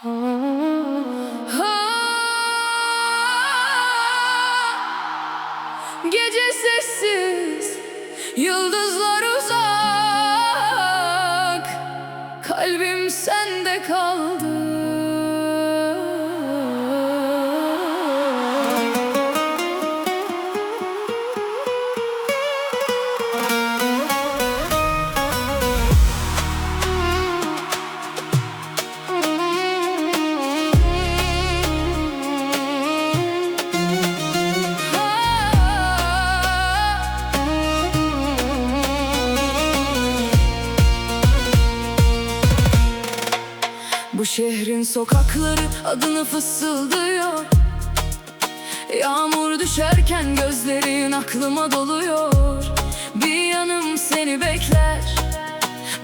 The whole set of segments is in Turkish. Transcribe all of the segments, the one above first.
Gece sessiz, yıldızlar uzak, kalbim sende kaldı. Bu şehrin sokakları adını fısıldıyor. Yağmur düşerken gözlerin aklıma doluyor. Bir yanım seni bekler,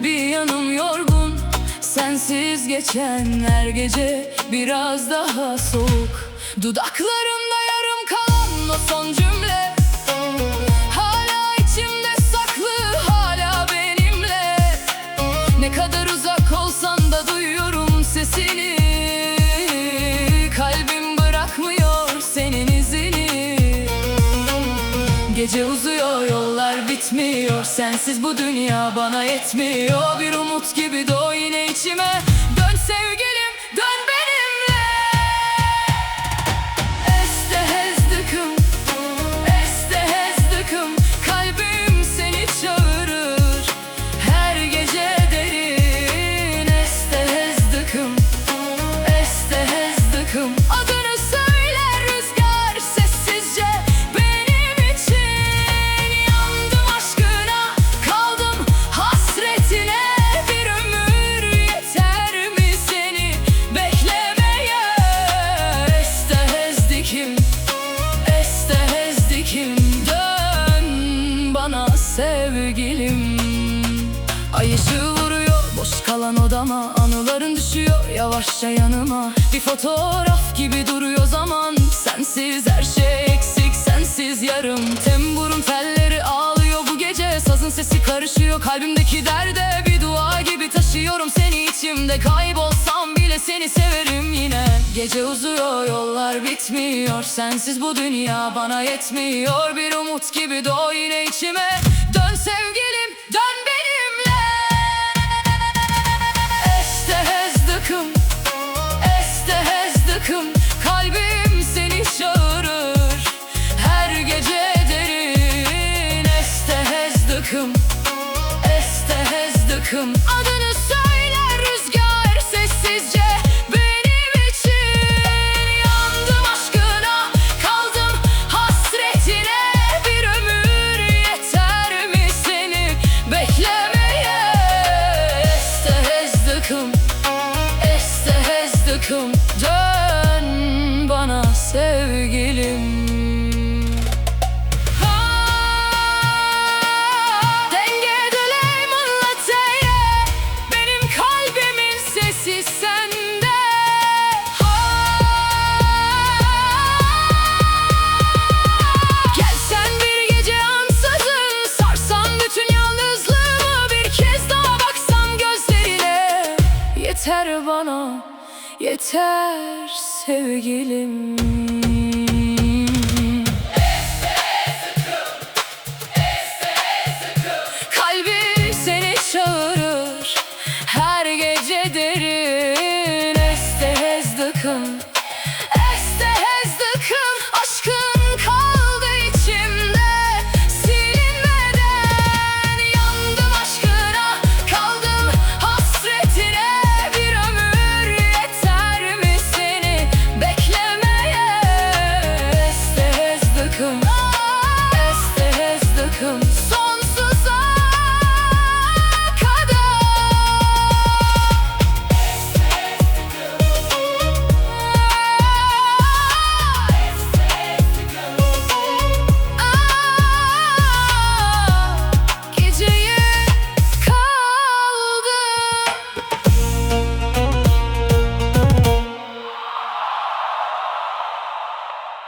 bir yanım yorgun. Sensiz geçen her gece biraz daha soğuk. Dudaklarımda yarım kalan o son cümle hala içimde saklı, hala benimle. Ne kadar uzak olsan da duyuyorum sesini. Kalbim bırakmıyor senin izini. Gece uzuyor, yollar bitmiyor. Sensiz bu dünya bana yetmiyor. Bir umut gibi doğ yine içime. Dön sevgilim, dön benimle. Estehezdıkım, estehezdıkım. Kalbim seni çağırır her gece derin. Estehezdıkım, estehezdıkım. Adını söyler rüzgar sessizce benim için. Yandım aşkına, kaldım hasretine. Bir ömür yeter mi seni beklemeye? Estehezdikim, estehezdikim. Dön bana sevgilim. Ay ışığı vuruyor boş kalan odama. Anıların düşüyor yavaşça yanıma. Bir fotoğraf gibi duruyor zaman. Sensiz her şey eksik, sensiz yarım. Temburun telleri ağlıyor bu gece. Sazın sesi karışıyor kalbimdeki derde. Bir dua gibi taşıyorum seni içimde. Kaybolsam bile seni severim yine. Gece uzuyor, yollar bitmiyor. Sensiz bu dünya bana yetmiyor. Bir umut gibi doğ yine içime. Dön sevgilim, dön benimle. Estehezdıkım, estehezdıkım. Kalbim seni çağırır her gece derin. Estehezdıkım, estehezdıkım. Adını söyler rüzgar sessizce benim için. Yandım aşkına, kaldım hasretine. Bir ömür yeter mi seni beklemeye? Estehezdıkım, estehezdıkım. Dön bana sevgilim. Denge döleymınla teye, benim kalbimin sesi sende. Gelsen bir gece ansızın, sarsan bütün yalnızlığımı. Bir kez daha baksam gözlerine. Yeter bana, yeter sevgilim.